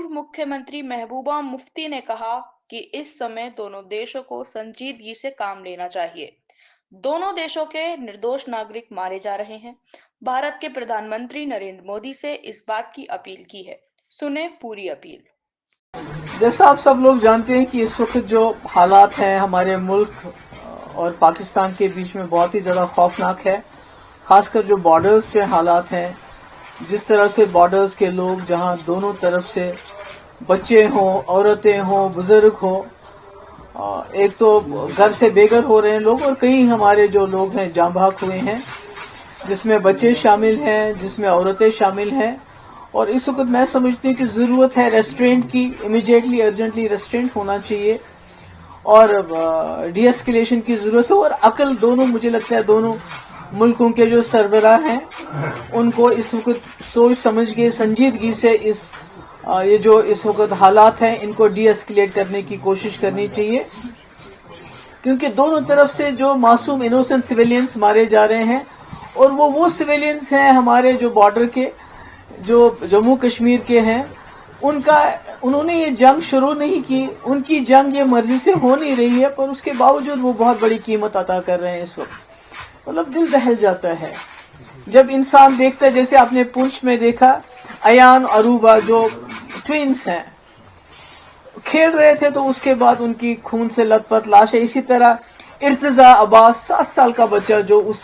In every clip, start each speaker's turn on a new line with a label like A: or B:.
A: पूर्व मुख्यमंत्री महबूबा मुफ्ती ने कहा कि इस समय दोनों देशों को संजीदगी से काम लेना चाहिए। दोनों देशों के निर्दोष नागरिक मारे जा रहे हैं। भारत के प्रधानमंत्री नरेंद्र मोदी से इस बात की अपील की है। सुने पूरी अपील।
B: जैसा आप सब लोग जानते हैं कि इस वक्त जो हालात हैं हमारे मुल्क और पाकिस्तान के बीच में बहुत ही ज्यादा खौफनाक है। खासकर जो बॉर्डर्स पे हालात हैं, जिस तरह से बॉर्डर्स के लोग जहां दोनों तरफ से बच्चे हों, औरतें हों, बुजुर्ग हों, एक तो घर से बेघर हो रहे हैं लोग और कई हमारे जो लोग हैं जाँ बहक हुए हैं, जिसमें बच्चे शामिल हैं, जिसमें औरतें शामिल हैं। और इस वक्त मैं समझती हूँ कि जरूरत है रेस्ट्रेंट की, इमीडिएटली अर्जेंटली रेस्ट्रेंट होना चाहिए और डी एस्केलेशन की जरूरत है। और अकल दोनों, मुझे लगता है दोनों मुल्कों के जो सरबराह हैं उनको इस वक्त सोच समझ के संजीदगी से ये जो इस वक्त हालात हैं इनको डी एस्केलेट करने की कोशिश करनी चाहिए, क्योंकि दोनों तरफ से जो मासूम इनोसेंट सिविलियंस मारे जा रहे हैं और वो सिविलियंस हैं हमारे जो बॉर्डर के, जो जम्मू कश्मीर के हैं, उन्होंने ये जंग शुरू नहीं की, उनकी जंग ये मर्जी से हो नहीं रही है, पर उसके बावजूद वो बहुत बड़ी कीमत अदा कर रहे हैं इस वक्त। मतलब दिल दहल जाता है जब इंसान देखता है, जैसे आपने पुंछ में देखा अयान अरूबा जो ट्विंस हैं खेल रहे थे, तो उसके बाद उनकी खून से लथपथ लाश है। इसी तरह इर्तजा अब्बास 7 साल का बच्चा जो उस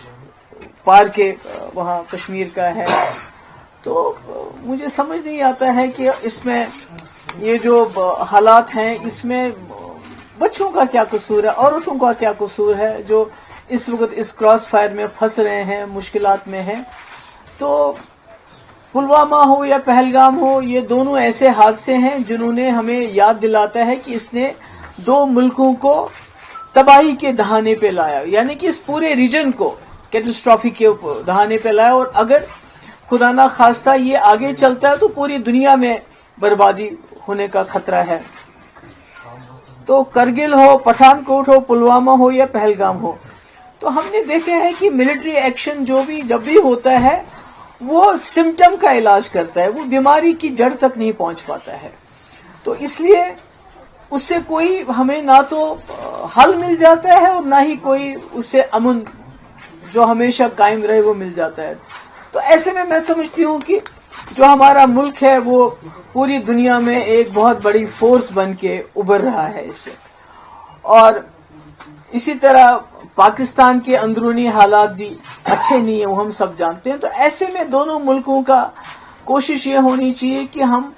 B: पार के वहां कश्मीर का है। तो मुझे समझ नहीं आता है कि इसमें ये जो हालात हैं इसमें बच्चों का क्या कसूर है, औरतों का क्या कसूर है जो इस वक्त इस क्रॉस फायर में फंस रहे हैं, मुश्किलात में हैं। तो पुलवामा हो या पहलगाम हो, ये दोनों ऐसे हादसे हैं जिन्होंने हमें याद दिलाता है कि इसने दो मुल्कों को तबाही के दहाने पे लाया, यानी कि इस पूरे रीजन को कैटास्ट्रॉफी के दहाने पे लाया। और अगर खुदा ना खास्ता ये आगे चलता है तो पूरी दुनिया में बर्बादी होने का खतरा है। तो करगिल हो, पठानकोट हो, पुलवामा हो या पहलगाम हो, तो हमने देखा है कि मिलिट्री एक्शन जब भी होता है वो सिम्टम का इलाज करता है, वो बीमारी की जड़ तक नहीं पहुंच पाता है। तो इसलिए उससे कोई हमें ना तो हल मिल जाता है और ना ही कोई उससे अमन जो हमेशा कायम रहे वो मिल जाता है। तो ऐसे में मैं समझती हूँ कि जो हमारा मुल्क है वो पूरी दुनिया में एक बहुत बड़ी फोर्स बन के उभर रहा है इससे। और इसी तरह पाकिस्तान के अंदरूनी हालात भी अच्छे नहीं है, वो हम सब जानते हैं। तो ऐसे में दोनों मुल्कों का कोशिश ये होनी चाहिए कि हम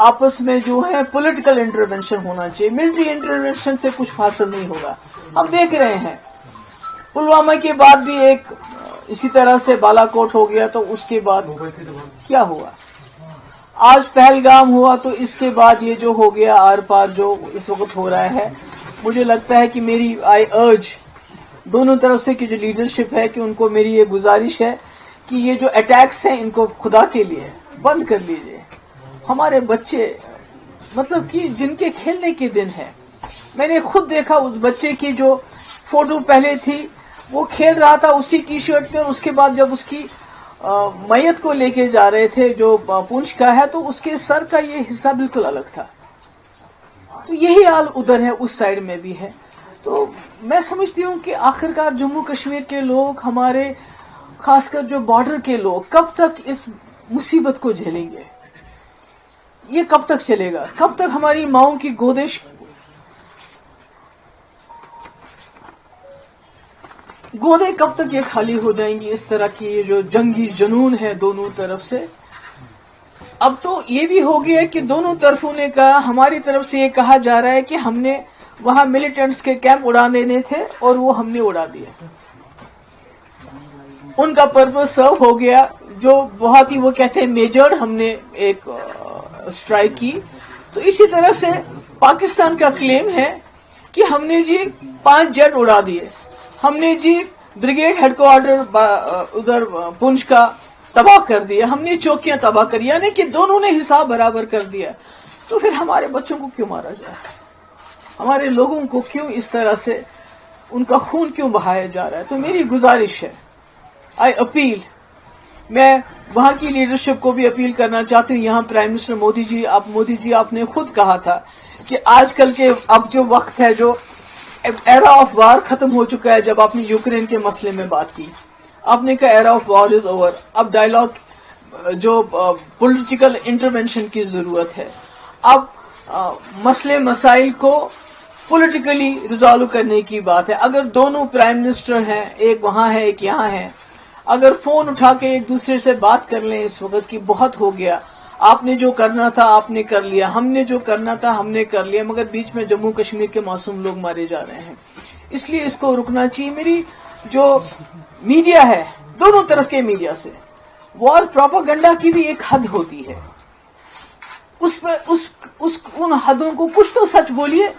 B: आपस में जो है पॉलिटिकल इंटरवेंशन होना चाहिए। मिलिट्री इंटरवेंशन से कुछ हासिल नहीं होगा। हम देख रहे हैं पुलवामा के बाद भी एक इसी तरह से बालाकोट हो गया, तो उसके बाद क्या हुआ, आज पहलगाम हुआ, तो इसके बाद ये जो हो गया आर पार जो इस वक्त हो रहा है। मुझे लगता है कि आई अर्ज दोनों तरफ से की जो लीडरशिप है कि उनको मेरी ये गुजारिश है कि ये जो अटैक्स हैं इनको खुदा के लिए बंद कर लीजिए। हमारे बच्चे मतलब कि जिनके खेलने के दिन है, मैंने खुद देखा उस बच्चे की जो फोटो पहले थी, वो खेल रहा था उसी टी शर्ट में, उसके बाद जब उसकी मैयत को लेके जा रहे थे जो पुंछ का है, तो उसके सर का ये हिस्सा बिल्कुल अलग था। तो यही हाल उधर है, उस साइड में भी है। तो मैं समझती हूँ कि आखिरकार जम्मू कश्मीर के लोग, हमारे खासकर जो बॉर्डर के लोग, कब तक इस मुसीबत को झेलेंगे? ये कब तक चलेगा? कब तक हमारी माओं की गोदे कब तक ये खाली हो जाएंगी? इस तरह की ये जो जंगी जुनून है दोनों तरफ से। अब तो ये भी हो गया कि दोनों तरफों ने कहा, हमारी तरफ से ये कहा जा रहा है कि हमने वहां मिलिटेंट्स के कैंप उड़ा देने थे और वो हमने उड़ा दिए, उनका पर्पस सर्व हो गया। जो बहुत ही वो कहते हैं मेजर्ड हमने एक स्ट्राइक की। तो इसी तरह से पाकिस्तान का क्लेम है कि हमने जी 5 जेट उड़ा दिए, हमने जी ब्रिगेड हेडक्वार्टर उधर पुंछ का तबाह कर दिया, हमने चौकियां तबाह करी, यानी कि दोनों ने हिसाब बराबर कर दिया। तो फिर हमारे बच्चों को क्यों मारा जाए? हमारे लोगों को क्यों इस तरह से उनका खून क्यों बहाया जा रहा है? तो मेरी गुजारिश है, आई अपील, मैं वहां की लीडरशिप को भी अपील करना चाहती हूँ। यहाँ प्राइम मिनिस्टर मोदी जी आपने खुद कहा था कि आजकल के अब जो वक्त है, जो एरा ऑफ वार खत्म हो चुका है। जब आपने यूक्रेन के मसले में बात की, आपने कहा era of war is over, अब डायलॉग जो पॉलिटिकल इंटरवेंशन की जरूरत है। अब मसले मसाइल को पॉलिटिकली रिजॉल्व करने की बात है। अगर दोनों प्राइम मिनिस्टर हैं, एक वहां है एक यहाँ है, अगर फोन उठा के एक दूसरे से बात कर लें इस वक्त की बहुत हो गया, आपने जो करना था आपने कर लिया, हमने जो करना था हमने कर लिया, मगर बीच में जम्मू कश्मीर के मासूम लोग मारे जा रहे हैं। इसलिए इसको रुकना चाहिए। मेरी जो मीडिया है, दोनों तरफ के मीडिया से वॉर प्रोपेगेंडा की भी एक हद होती है, उस पर उन हदों को कुछ तो सच बोलिए।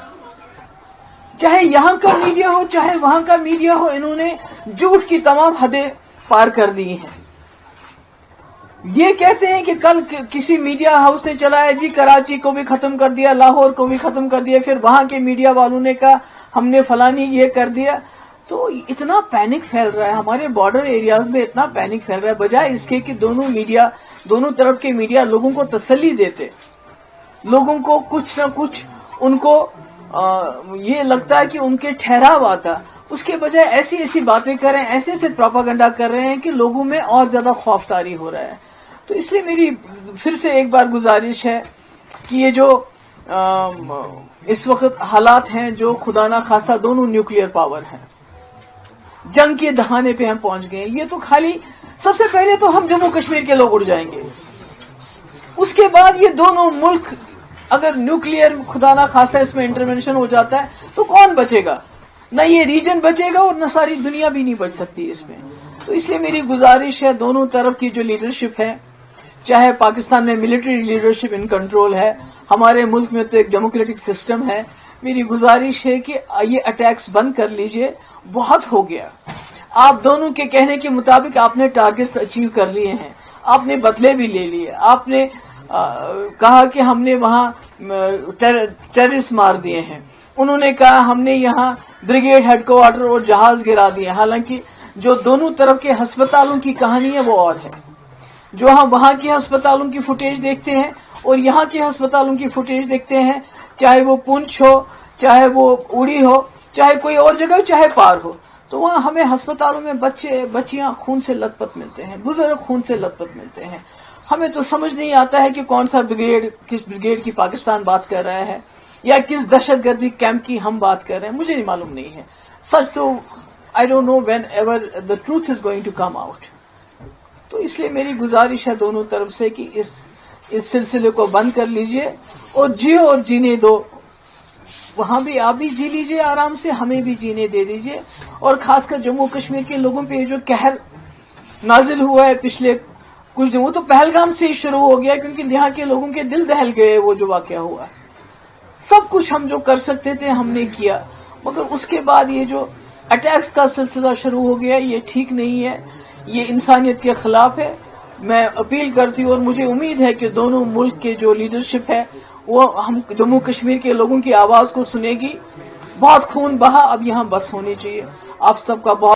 B: चाहे यहां का मीडिया हो चाहे वहां का मीडिया हो, इन्होंने झूठ की तमाम हदें पार कर दी हैं। ये कहते हैं कि कल किसी मीडिया हाउस ने चलाया जी, कराची को भी खत्म कर दिया, लाहौर को भी खत्म कर दिया, फिर वहां के मीडिया वालों ने कहा हमने फलानी ये कर दिया। तो इतना पैनिक फैल रहा है हमारे बॉर्डर एरियाज में, इतना पैनिक फैल रहा है, बजाय इसके कि दोनों तरफ के मीडिया लोगों को तसल्ली देते, लोगों को कुछ न कुछ उनको ये लगता है कि उनके ठहराव आता, उसके बजाय ऐसी ऐसी बातें कर रहे हैं, ऐसे ऐसे प्रोपागेंडा कर रहे हैं कि लोगों में और ज्यादा खौफतारी हो रहा है। तो इसलिए मेरी फिर से एक बार गुजारिश है कि ये जो इस वक्त हालात हैं, जो खुदा ना खास्ता दोनों न्यूक्लियर पावर हैं, जंग के दहाने पे हम पहुंच गए। ये तो खाली सबसे पहले तो हम जम्मू कश्मीर के लोग उड़ जाएंगे, उसके बाद ये दोनों मुल्क, अगर न्यूक्लियर खुदा ना खास्ता इसमें इंटरवेंशन हो जाता है तो कौन बचेगा? न ये रीजन बचेगा और न सारी दुनिया भी नहीं बच सकती इसमें। तो इसलिए मेरी गुजारिश है, दोनों तरफ की जो लीडरशिप है, चाहे पाकिस्तान में मिलिट्री लीडरशिप इन कंट्रोल है, हमारे मुल्क में तो एक डेमोक्रेटिक सिस्टम है, मेरी गुजारिश है कि ये अटैक्स बंद कर लीजिए, बहुत हो गया। आप दोनों के कहने के मुताबिक आपने टारगेट्स अचीव कर लिए हैं, आपने बदले भी ले लिए, आपने कहा कि हमने वहां टेररिस्ट मार दिए हैं, उन्होंने कहा हमने यहाँ ब्रिगेड हेडक्वार्टर और जहाज गिरा दिए। हालांकि जो दोनों तरफ के अस्पतालों की कहानी है वो और है। जो हम वहां की अस्पतालों की फुटेज देखते हैं और यहाँ की अस्पतालों की फुटेज देखते हैं, चाहे वो पुंछ हो, चाहे वो उड़ी हो, चाहे कोई और जगह, चाहे पार हो, तो वहां हमें अस्पतालों में बच्चियां खून से लथपथ मिलते हैं, बुजुर्ग खून से लथपथ मिलते हैं। हमें तो समझ नहीं आता है कि कौन सा ब्रिगेड, किस ब्रिगेड की पाकिस्तान बात कर रहा है या किस दहशतगर्दी कैंप की हम बात कर रहे हैं, मुझे मालूम नहीं है। सच तो I don't know whenever the truth is going to come out. तो इसलिए मेरी गुजारिश है दोनों तरफ से कि इस सिलसिले को बंद कर लीजिए और जियो और जीने दो। वहां भी आप भी जी लीजिए आराम से, हमें भी जीने दे दीजिए। और खासकर जम्मू कश्मीर के लोगों पे जो कहर नाजिल हुआ है पिछले कुछ दिन, वो तो पहलगाम से ही शुरू हो गया, क्योंकि यहाँ के लोगों के दिल दहल गए। वो जो वाकया हुआ, सब कुछ हम जो कर सकते थे हमने किया, मगर उसके बाद ये जो अटैक्स का सिलसिला शुरू हो गया, ये ठीक नहीं है, ये इंसानियत के खिलाफ है। मैं अपील करती हूँ और मुझे उम्मीद है कि दोनों मुल्क के जो लीडरशिप है वो हम जम्मू कश्मीर के लोगों की आवाज को सुनेगी। बहुत खून बहा, अब यहाँ बस होनी चाहिए। आप सबका बहुत